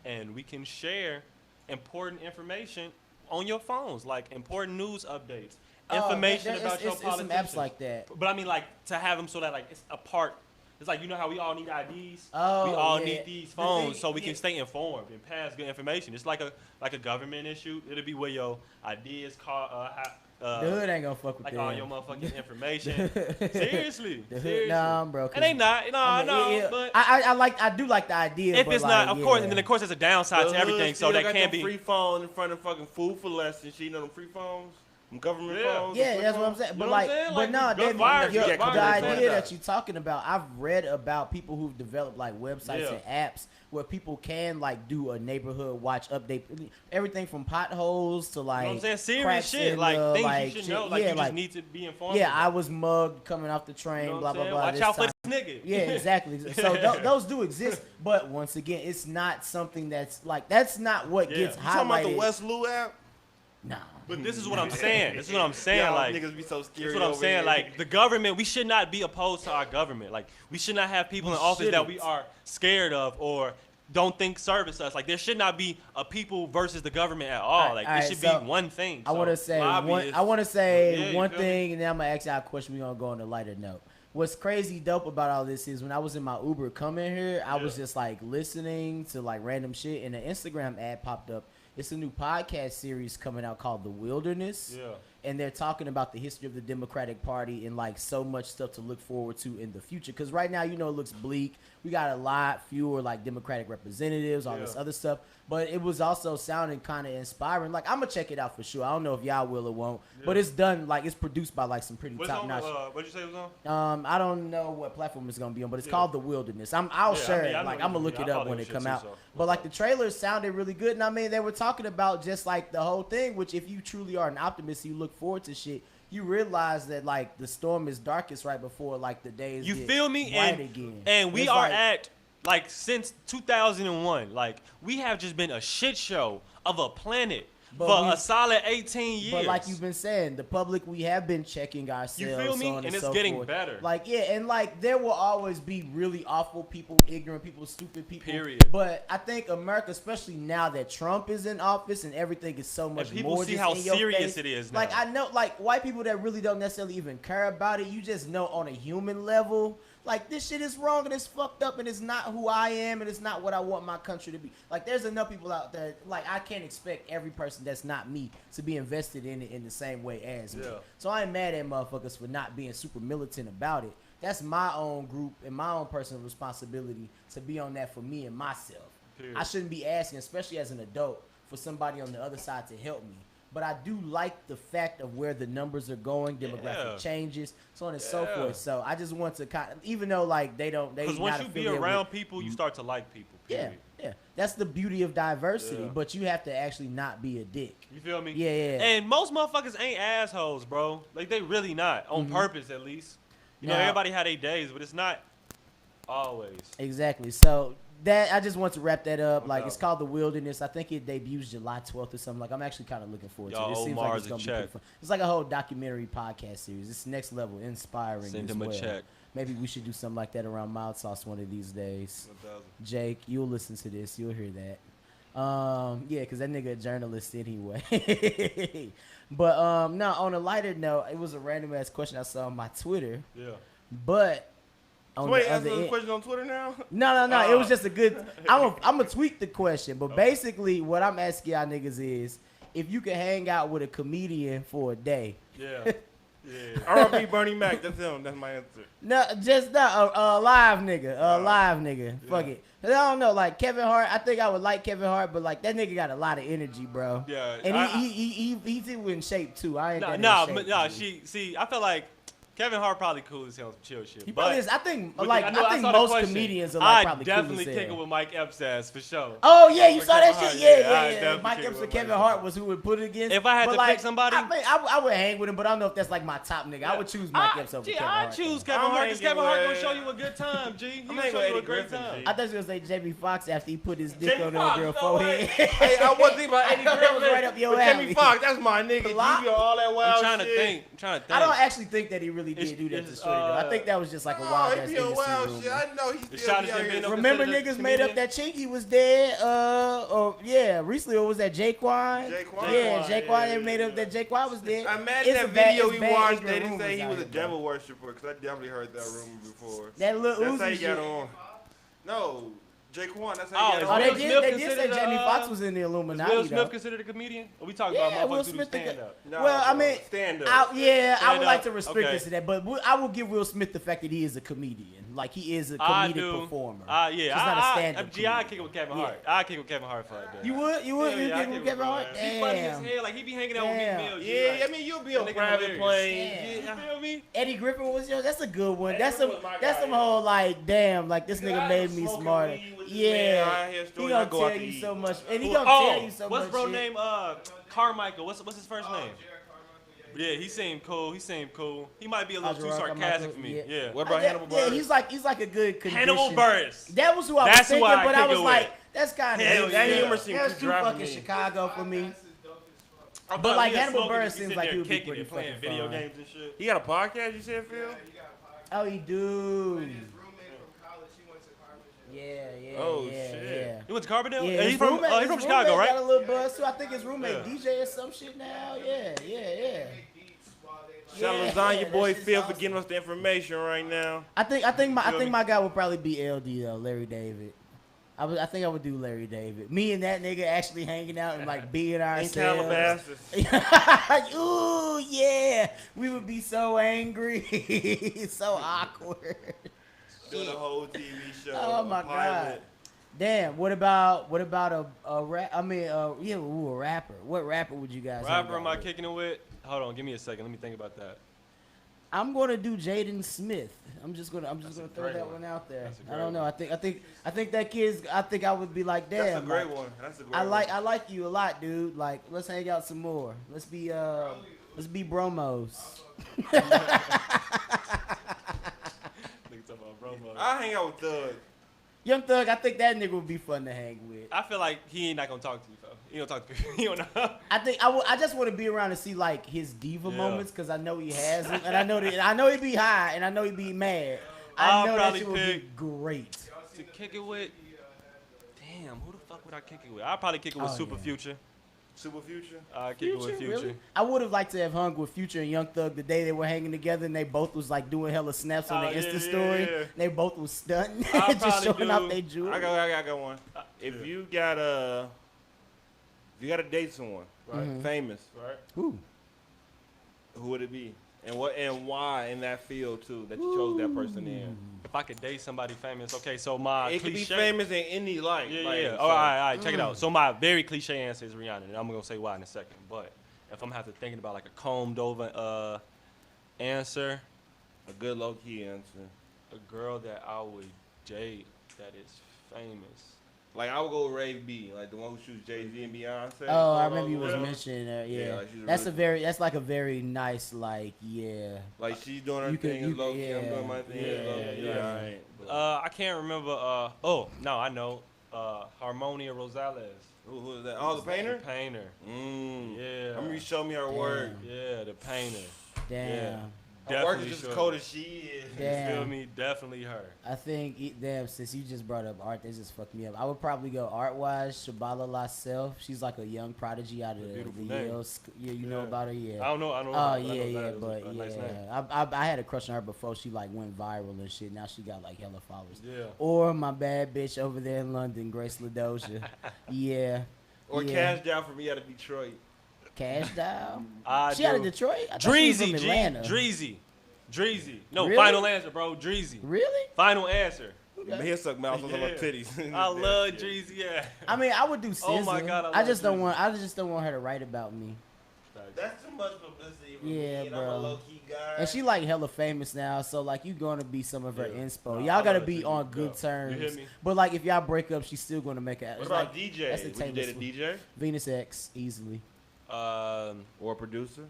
And we can share important information on your phones, like important news updates, information about your it's some politicians. apps like that. But I mean, like, to have them so that, like, it's a part. It's like, you know how we all need IDs? Oh, we all yeah. need these The phones thing- so we yeah. can stay informed and pass good information. It's like a government issue. It'll be where your ideas The hood ain't gonna fuck with like them. all your motherfucking information. Seriously. The hood, Seriously. nah, bro. And they not. No, I mean, no. yeah, But I do like the idea. if but it's like, not, of course, yeah. and then of course there's a downside to The everything, hood so still that got can't them be. free phone in front of fucking food for less and shit. You know them free phones, them government Yeah. phones. Yeah, them that's free what I'm phones? saying. You But know what I'm like, saying? but Like, no, good David, virus, the good virus, idea man. that you're talking about, I've read about people who've developed like websites Yeah. and apps where people can like do a neighborhood watch update, everything from potholes to like You know what I'm saying? Serious cracks shit, in like the, things like, you should shit. know. Like yeah, you just need to be informed. yeah, about. I was mugged coming off the train, You know blah what I'm blah saying? blah. Watch this out for time. this nigga. Yeah, exactly. So those do exist, but once again, it's not something that's not what Yeah. gets You highlighted. talking about the West Lou app? Nah. But this is what I'm saying. This is what I'm saying. Y'all Like, niggas be so scary. that's what I'm over saying. here. Like, the government, we should not be opposed to our government. Like, we should not have people in office that we shouldn't. are scared of or don't think service us. Like, there should not be a people versus the government at all. Like, Alright, it should so be one thing. I want to say lobbyists. Yeah, you one feel me? thing, and then I'm gonna ask y'all a question. We're gonna go on a lighter note. What's crazy dope about all this is when I was in my Uber coming here, I was just like listening to like random shit, and an Instagram ad popped up. It's a new podcast series coming out called The Wilderness. Yeah. And they're talking about the history of the Democratic Party and like so much stuff to look forward to in the future. Because right now, you know, it looks bleak. We got a lot fewer like Democratic representatives, all this Yeah. other stuff. But it was also sounding kind of inspiring. Like I'm gonna check it out for sure. I don't know if y'all will or won't, but Yeah. it's done. Like it's produced by like some pretty What's top on? notch. What'd you say it was on? I don't know what platform it's gonna be on, but it's Yeah. called The Wilderness. I'll Yeah, share I mean, it. I know Like what I'm gonna you look mean. it I up follow when your it shit come too, out. so. But like the trailers sounded really good, and I mean they were talking about just like the whole thing. Which if you truly are an optimist, you look forward to shit. You realize that like the storm is darkest right before like the days. You get feel me? bright again. And we It's are like- at, like, since 2001, like, we have just been a shit show of a planet But for we- a solid 18 years. But like you've been saying, the public, we have been checking ourselves. You feel me? so on And it's so getting forth. better. Like yeah, and like there will always be really awful people, ignorant people, stupid people. Period. But I think America, especially now that Trump is in office and everything is so much people more see just how in your serious face. it is Like now. I know, like white people that really don't necessarily even care about it. You just know on a human level. Like, this shit is wrong and it's fucked up and it's not who I am and it's not what I want my country to be. Like, there's enough people out there, like, I can't expect every person that's not me to be invested in it in the same way as me. Yeah. So I ain't mad at motherfuckers for not being super militant about it. That's my own group and my own personal responsibility to be on that for me and myself. Period. I shouldn't be asking, especially as an adult, for somebody on the other side to help me. But I do like the fact of where the numbers are going, demographic Yeah. changes, so on and so Yeah. forth. So I just want to kind of, even though like they Because once you be affiliated around with- people, you start to like people. yeah, Period. yeah, that's the beauty of diversity. Yeah. But you have to actually not be a dick. You feel me? Yeah, yeah. And most motherfuckers ain't assholes, bro. Like, they really not. On purpose, at least. You know, Now- everybody had their days, but it's not always. Exactly. So that I just want to wrap that up. No Like doubt. it's called The Wilderness. I think it debuts July 12th or something. Like I'm actually kind of looking forward to it. Y'all It owe seems like Mars it's a gonna be check. pretty fun. It's like a whole documentary podcast series. It's next level, inspiring. Send as him a well. check. Maybe we should do something like that around MildSa one of these days. Jake, you'll listen to this. You'll hear that. Yeah, because that nigga a journalist anyway. But no, on a lighter note, it was a random ass question I saw on my Twitter. Yeah. But on Somebody the answer other the end, question on Twitter now? no. It was just a good. I'm gonna tweak the question, but basically, what I'm asking y'all niggas is, if you could hang out with a comedian for a day. Yeah. Yeah. R.I.P. Bernie Mac. That's him. That's my answer. No, just not a live nigga. A live nigga. Fuck it. 'Cause I don't know, like Kevin Hart. I think I would like Kevin Hart, but like that nigga got a lot of energy, bro. Yeah. And he's in shape too. I ain't that in No. shape, I feel like Kevin Hart probably cool as hell, chill shit. He But probably is. I think with like the- I think saw the most question. comedians are like probably definitely cool as kick it hell. with Mike Epps ass for sure. Oh yeah, you For saw Kevin that Hart, shit. yeah, I Yeah. definitely Mike kick it Epps or with Kevin Mike Hart Epps. was who would put it against. If I had But, to like, pick somebody- I would hang with him, but I don't know if that's like my top nigga. I would choose Mike Epps over Kevin Hart. I choose though. Kevin I'm Hart because hanging Kevin Hart gonna with- show you a good time, G. He I'm gonna hanging show with you a Eddie great Griffin, time. G. I thought you was gonna say Jamie Foxx after he put his dick Jamie on that Foxx, girl no forehead. way. Hey, I wasn't thinking about Eddie That Griffin. was right up your but alley. Jamie Foxx, that's my nigga. Block. You all that wild I'm trying to shit. think. I don't actually think that he really did It's- do that to it's, Shorty. though. I think that was just like a wild Oh, ass he be on industry wild rumor. shit. I know he's The still shot be is out here. Gambino. Remember considered a niggas made up comedian? that Chinky was dead? Or yeah, recently or was that Jaquan? Jaquan. Yeah, Jaquan, Jaquan. yeah, They made up that Jaquan was dead. I imagine It's that a bad- video it's we bad watched. ignorant They didn't say rumors he out was a here, bro. devil worshiper because I definitely heard that rumor before. That Lil That's how Uzi he shit. got on. No, Jaquan. That's Oh, how he is got Oh, on. they Will did. Smith They did say considered, Jamie Foxx was in the Is Illuminati. Will Smith though. considered a comedian? Are we talking Yeah, about Will motherfuckers who Smith. stand up? Nah, Well, I bro. mean, stand up. I would Stand like up. to restrict Okay. this to that, but I will give Will Smith the fact that he is a comedian. Like he is a I comedic do. performer. Yeah, He's not a stand-up G, I comedian. kick it with Kevin Yeah. Hart. I kick it with Kevin Hart for that. You would? You Hell kick I with kick it Kevin Hart? Him. He funny as Damn. hell. Like he be hanging out with Damn. Meek Mill. G, Yeah, like, I mean, you'll be that on nigga private hilarious. planes. Damn. You feel me? Eddie Griffin was yours. That's a good one. Eddie That's some. Griffin was my That's guy, some yeah. whole like, damn, like this Cause nigga I made was me smoking smarter. weed with this man, I hear Yeah, he stories, I gonna go out tell to you eat. so much, and he Who- gonna tell you so what's much. bro shit. name? Carmichael. What's his first name? Yeah, he seemed cool. He might be a little too Rock, sarcastic for Michael, me. yeah. Yeah. What about Yeah, Hannibal yeah, Buress? he's like a good condition. Hannibal Buress. That was who I was That's who thinking, I but I kick was it like, with. that's kind of Hell That yeah. humor seems That's too too dry for fucking me. Chicago for me. I But, thought like, he had Hannibal smoking, Buress he seems sitting like there he would be kicking pretty it, playing fucking video fun. games and shit. He got a podcast, you said, Phil? Oh, he do. His roommate from college, he went to Carbondale. Yeah. Oh, yeah, shit. yeah. He went to Carbondale? Yeah, he's from Chicago, roommate right? got a little buzz too. I think his roommate Yeah. DJ or some shit now. Yeah. Make beats while they Shout Yeah, out Lasagna that boy shit's Phil for awesome. getting us the information right now. I think me? my guy would probably be LD though, Larry David. I think I would do Larry David. Me and that nigga actually hanging out and like being In ourselves. Calabasas. Ooh, yeah. We would be so angry. So awkward. Doing a whole TV show. Oh a my pilot. god. Damn, what about a rap? I mean, a rapper. What rapper would you guys? hang Rapper out am I with? kicking it with? Hold on, give me a second. Let me think about that. I'm gonna do Jaden Smith. I'm just gonna a throw great that one. one out there. That's a I great don't know. one. I think that kid's. I think I would be like, damn. That's a great like, one. That's a great I one. like you a lot, dude. Like, let's hang out some more. Let's be bromos. Nigga talking about Romo. I hang out with Thug. Young Thug, I think that nigga would be fun to hang with. I feel like he ain't not gonna talk to you, though. He don't talk to you. He don't know. I just want to be around to see like his diva Yeah. moments because I know he has them, and I know he'd be high, and I know he'd be mad. I I'll know that probably shit would be pick- great. To kick it with? Damn, who the fuck would I kick it with? I'll probably kick it with Oh, Super yeah. Future. Super Future. I'll kick it with Future. Really? I would have liked to have hung with Future and Young Thug the day they were hanging together, and they both was like doing hella snaps on Oh, their yeah, Insta yeah, story. yeah. They both was stunting, I'll just probably showing off do- their jewelry. I got one. If Yeah. you gotta date someone, Right. Mhm. famous, Right? Ooh. who would it be? And why in that field too that you chose that person in? If I could date somebody famous, okay, so my It could be cliche. famous in any life. Yeah, like, yeah. so- All right, check it out. So my very cliche answer is Rihanna, and I'm gonna say why in a second. But if I'm have to thinking about like a combed over answer, A good low key answer. a girl that I would date that is famous. Like I would go with Ray B, like the one who shoots Jay-Z and Beyonce. Oh, I remember you was Yeah. mentioning that. Yeah, Yeah, like she's that's like a very nice like yeah. Like she's doing her You could- thing you as low could- key, I'm yeah, doing my thing yeah, as low key. yeah. Alright. But I can't remember. Oh no, I know. Harmonia Rosales. who is that? Oh, the painter? The painter. Mm. Yeah. I remember you showed me her work. Yeah, the painter. Damn. Her work Definitely is just sure. as cold as she is. Damn. You feel me? Definitely her. I think damn, since you just brought up art, that just fucked me up. I would probably go art wise, Shabala Lasself. She's like a young prodigy out of the Beautiful name. Yale. Yeah, you know Yeah. about her, yeah. I don't know. Oh but I yeah, know yeah, that is but a nice name. yeah, I had a crush on her before she like went viral and shit. Now she got like hella followers. Yeah. Or my bad bitch over there in London, Grace Ladoja. Yeah. Or Yeah. Cash Down for me out of Detroit. Cash Doll. I She out of do. Detroit. I thought she was from Dreezy, G. Atlanta. Dreezy. No, Really? final answer, bro. Dreezy. Really? Final answer. He'll suck mouth on my Yeah. titties. I love Dreezy. Yeah. I mean, I would do SZA. Oh my God, I love just don't Dreezy. want. I just don't want her to write about me. That's too much publicity for Yeah, me, and bro. I'm a low-key guy. And she like hella famous now, so like you gonna be some of her Yeah. inspo. Nah, Y'all I gotta love be it. on Yeah. good terms. You hear me? But like if y'all break up, she's still gonna make it. What It's about like, DJ? that's the Would you Taylor date a Swift. DJ Venus X easily. or a producer?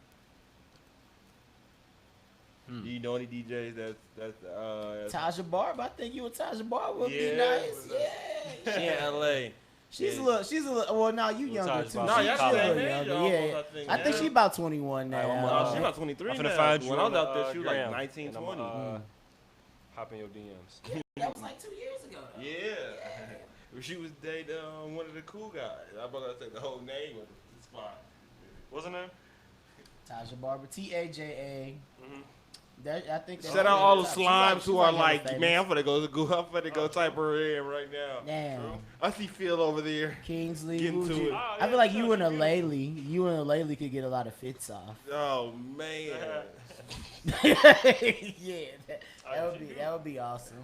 Do you know any DJs that's Tasha Barb, I think you and Tasha Barb would be Yeah, nice. but Yeah. she in LA? She's Yeah. a little. Well, now you younger Tasha too. Barb. No, She's y'all still a same little age younger. almost, Yeah, I think, I think yeah. she about 21 now. Alright, No, Uh, she's about 23 I'm now. finna find you When I was on, out there, she was gram, like 19, and I'm, 20. hop in your DMs. That was like 2 years ago. Though. Yeah. She was dating one of the cool guys. I'm about to say the whole name of the spot. What's her name? Tasha Barber, TAJA. Mhm. That I think. Shout out all the she's slimes she's who are hella like, famous. man, I'm finna go type her in right now. Damn. I see Phil over there. Kingsley, Get who'd into you- it. Oh, I yeah, feel like no, you and she a beautiful. Laylee could get a lot of fits off. Oh man. Yeah, that would be awesome.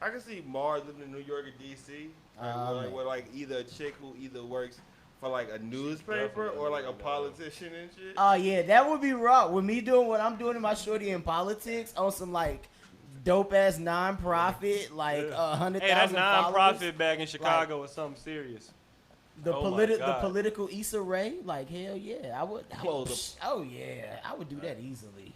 I can see Mars living in New York or DC. man. Where like either a chick who either works for like a newspaper or like a politician and shit. Oh yeah, that would be raw. With me doing what I'm doing in my shorty in politics on some like dope ass nonprofit, like Yeah. 100,000 Hey, that's followers. nonprofit back in Chicago or something serious. The Oh my the God. political Issa Rae, like hell yeah, I would. Close Oh yeah, I would do that easily.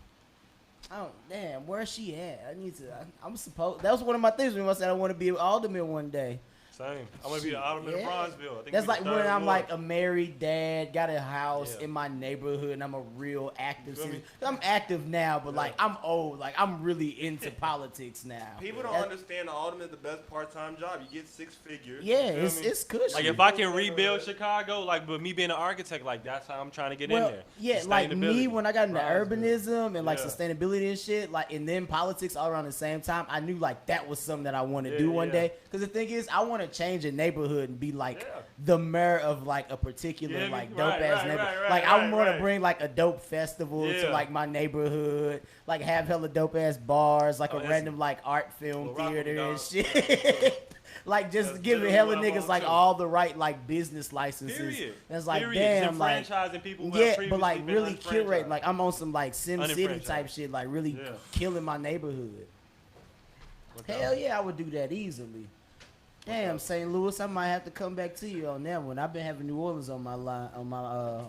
Oh damn, where's she at? I need to. I'm supposed. That was one of my things when I said I want to be an alderman one day. Same. I'm gonna be the alderman of Yeah. Bronzeville. I think That's we like the when third I'm ward. like a married dad, got a house Yeah. in my neighborhood, and I'm a real active Feel me? citizen. I'm active now, but Yeah. like I'm old. Like I'm really into politics now. People don't That- understand the alderman is the best part-time job. You get 6 figures. Yeah, You feel it's me? it's cushy. Like if I can rebuild Chicago, like but me being an architect, like that's how I'm trying to get in there. yeah, like me Sustainability. when I got into Bronzeville. urbanism and like Yeah. sustainability and shit, like and then politics all around the same time, I knew like that was something that I want to Yeah, do one yeah. day. Because the thing is, I want to change a neighborhood and be like Yeah. the mayor of like a particular Yeah, like right, dope ass right, neighborhood. right, Like I right, want to right. bring like a dope festival to Yeah. like my neighborhood, like have hella dope ass bars, like Oh, a that's- random like art film Little Rock theater and McDonald's. shit. Like just That's giving literally hella what I niggas want, like too. all the right like business licenses. Period. And it's like Period. damn, like Disenfranchising people who have yeah, but previously like been really curate, unfranchised. like I'm on some like Sim City Unenfranchised. type shit, like really Yeah. killing my neighborhood. Hell yeah, I would do that easily. Damn, St. Louis, I might have to come back to you on that one. I've been having New Orleans on my line, on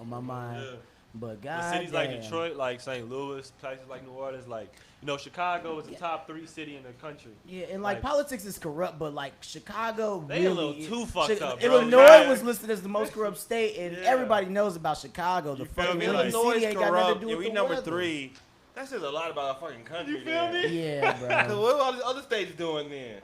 my mind. Yeah. But The God, cities like Detroit, like St. Louis, places like New Orleans, like Chicago is the top 3 city in the country. Yeah, and like Like- politics is corrupt, but like Chicago, They a really little is- too fucked up, bro. Illinois Yeah. was listed as the most corrupt state, and Yeah. everybody knows about Chicago. The You feel fucking me? Windy Illinois City is ain't got nothing corrupt, to do and with we the number weather. 3. That says a lot about our fucking country. You feel then. me? Yeah, Cause bro. what are all these other states doing then?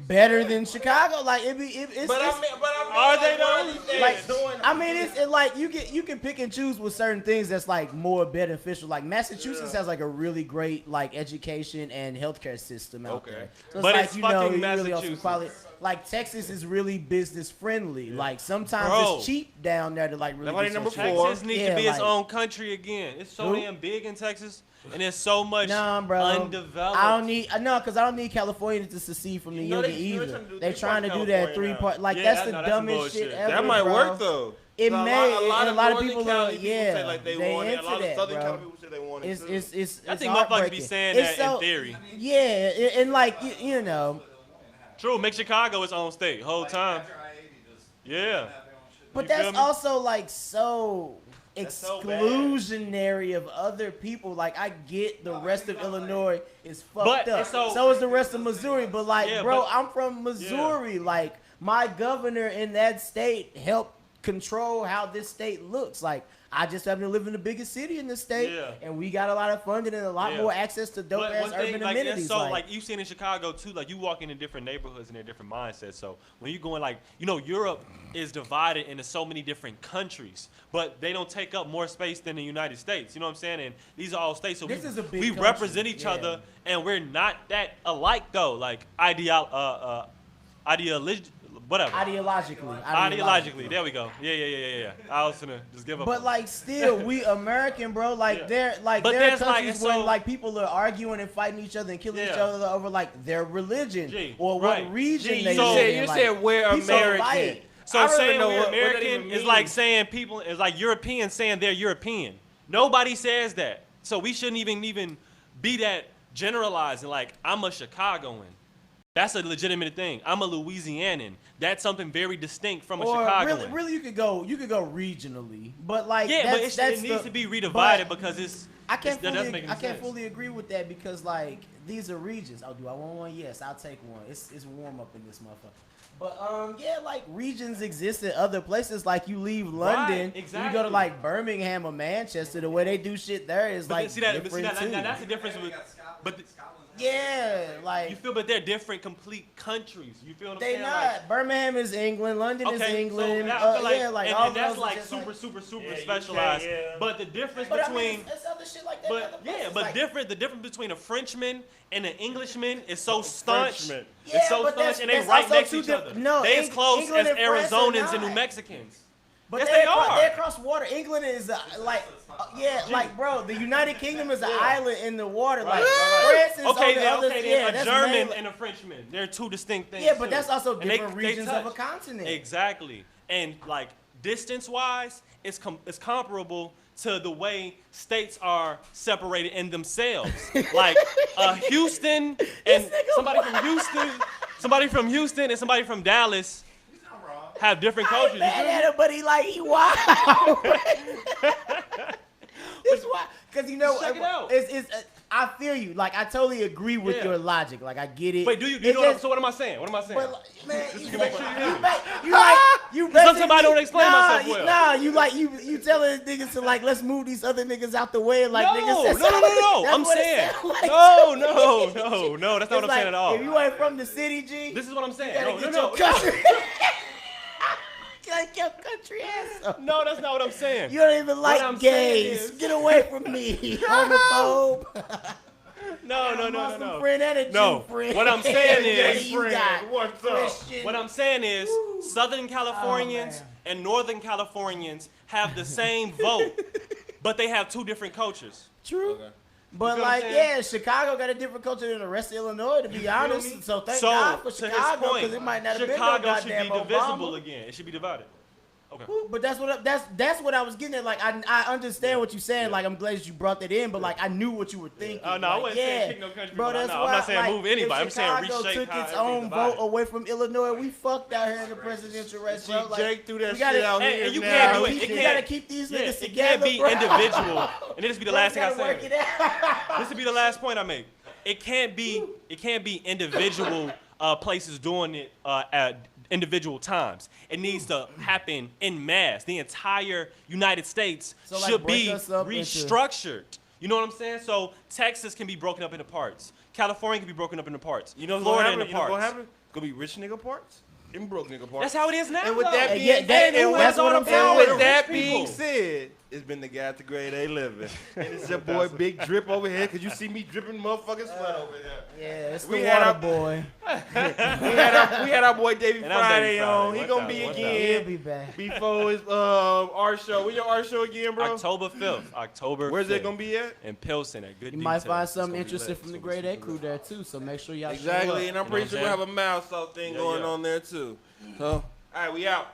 Better than Chicago, like it's. But it's- I mean, Are like, they what are though? these states Like, doing? I mean, it's like you can pick and choose with certain things that's like more beneficial. Like Massachusetts Yeah. has like a really great like education and healthcare system out Okay. there. So But like, it's you know, fucking you really also Massachusetts. quality. Like Texas is really business friendly. Like sometimes Bro. it's cheap down there to like really. That's why do they number some shit. 4. Texas needs Yeah, to be its like- own country again. It's so Who? damn big in Texas, and there's so much Nah, bro. undeveloped. I don't need because I don't need California to secede from the You know Union they either. trying to do They trying to do that California 3 part. Like Yeah, that's I the know, that's dumbest bullshit. shit ever. That might bro. work though. It So may, a lot and a lot of Northern people County are- say yeah, like they they want it. A into lot of that, Southern bro. Californy people say they want it too. It's I think motherfuckers be heartbreaking. saying It's that so- in theory. Yeah, and like you know, True, make Chicago its own state whole time. Yeah. but You feel that's me? also like so so bad. exclusionary of other people. Like I get the rest of Illinois is fucked But up. it's so- So is the rest of Missouri. But like, Yeah, bro, but- I'm from Missouri. Like my governor in that state helped control how this state looks. Like I just happen to live in the biggest city in the state, Yeah. and we got a lot of funding and a lot Yeah. more access to dope But ass one thing, urban like, it's amenities. so like you seen in Chicago too, like you walk into different neighborhoods and they're different mindsets. So when you going like, Europe is divided into so many different countries, but they don't take up more space than the United States. You know what I'm saying? And these are all states, so This is a big we country, represent each yeah. whatever. Ideologically. There we go. Yeah. I was gonna just give up. But like, still, we American, bro. Like, there are countries where like people are arguing and fighting each other and killing each other over like their religion or what region they live in. You like, said we're American. Fight. So saying we're American is like saying people is like Europeans saying they're European. Nobody says that. So we shouldn't even be that generalizing. Like, I'm a Chicagoan. That's a legitimate thing. I'm a Louisianan. That's something very distinct from a Chicagoan. Really, you could go regionally, but like but it needs to be redivided because I can't fully agree with that because like these are regions. Oh, do I want one? Yes, I'll take one. It's warm up in this motherfucker. But like regions exist in other places. Like you leave London, exactly. You go to like Birmingham or Manchester. The way they do shit there is like different too. That's the difference with. Like you feel, but they're different, complete countries. You feel what I'm saying? They not. Like, Birmingham is England. London is England. So all that's like super specialized. But the difference between it's other shit like that. The difference between a Frenchman and an Englishman is so staunch. Yeah, it's so staunch, and they right next to each other. No, they as close England as Arizonans and New Mexicans. But yes, they are. They're across water. England is like bro, the United Kingdom is an island in the water. Like France is on the other side. A German and a Frenchman. They're two distinct things. Yeah, but that's also different regions of a continent. Exactly. And like distance-wise, it's comparable to the way states are separated in themselves. Like Houston and somebody from Houston and somebody from Dallas have different cultures. But he wild. It's wild. Because check it out. I feel you. Like I totally agree with your logic. Like I get it. Wait, do you know? So what am I saying? But, man, sometimes I don't explain myself well. Nah, you telling niggas to like let's move these other niggas out the way and like niggas. No. I'm saying no. That's not what I'm saying at all. If you ain't from the city, G. This is what I'm saying. No. Like your country ass. No, that's not what I'm saying. You don't even like gays. Get away from me, homophobe. No. Friend and a Jew friend. What I'm saying is, what's up? What I'm saying is, Southern Californians and Northern Californians have the same vote, but they have two different cultures. True. Okay. But Chicago got a different culture than the rest of Illinois, to be honest. So thank God for Chicago, because it might not have been no goddamn should be divisible again. It should be divided. Okay. But that's what I was getting at. Like I understand what you're saying. Like I'm glad you brought that in, but like I knew what you were thinking. Oh no, I wasn't saying kick no country. Bro, that's why, I'm not saying move anybody. I'm saying reshape Chicago took its own vote away from Illinois. We fucked out here in the presidential race, bro. Like, Jake threw that shit out here. And you can't do it. You gotta keep these niggas together. It can't be individual. And this will be the last thing I say. This will be the last point I make. It can't be individual places doing it at individual times. It needs to happen en masse. The entire United States should be restructured. You know what I'm saying? So Texas can be broken up into parts. California can be broken up into parts. Florida into parts. You know what's gonna happen? Gonna be rich nigga parts and broke nigga parts. That's how it is now. And with that being said, it's been the guy at the grade A living. And it's your boy Big Drip over here, because you see me dripping motherfucking sweat over here. Yeah, it's the water boy. we had our boy Davey Friday on. He gonna be again. He'll be back. Before his art show. When your art show again, bro? October 5th. Where's it gonna be at? In Pilsen at Good You might find something interesting from the grade A crew there too, so make sure y'all Exactly, and I'm pretty sure we'll have a MildSa thing going on there too. So, all right, we out.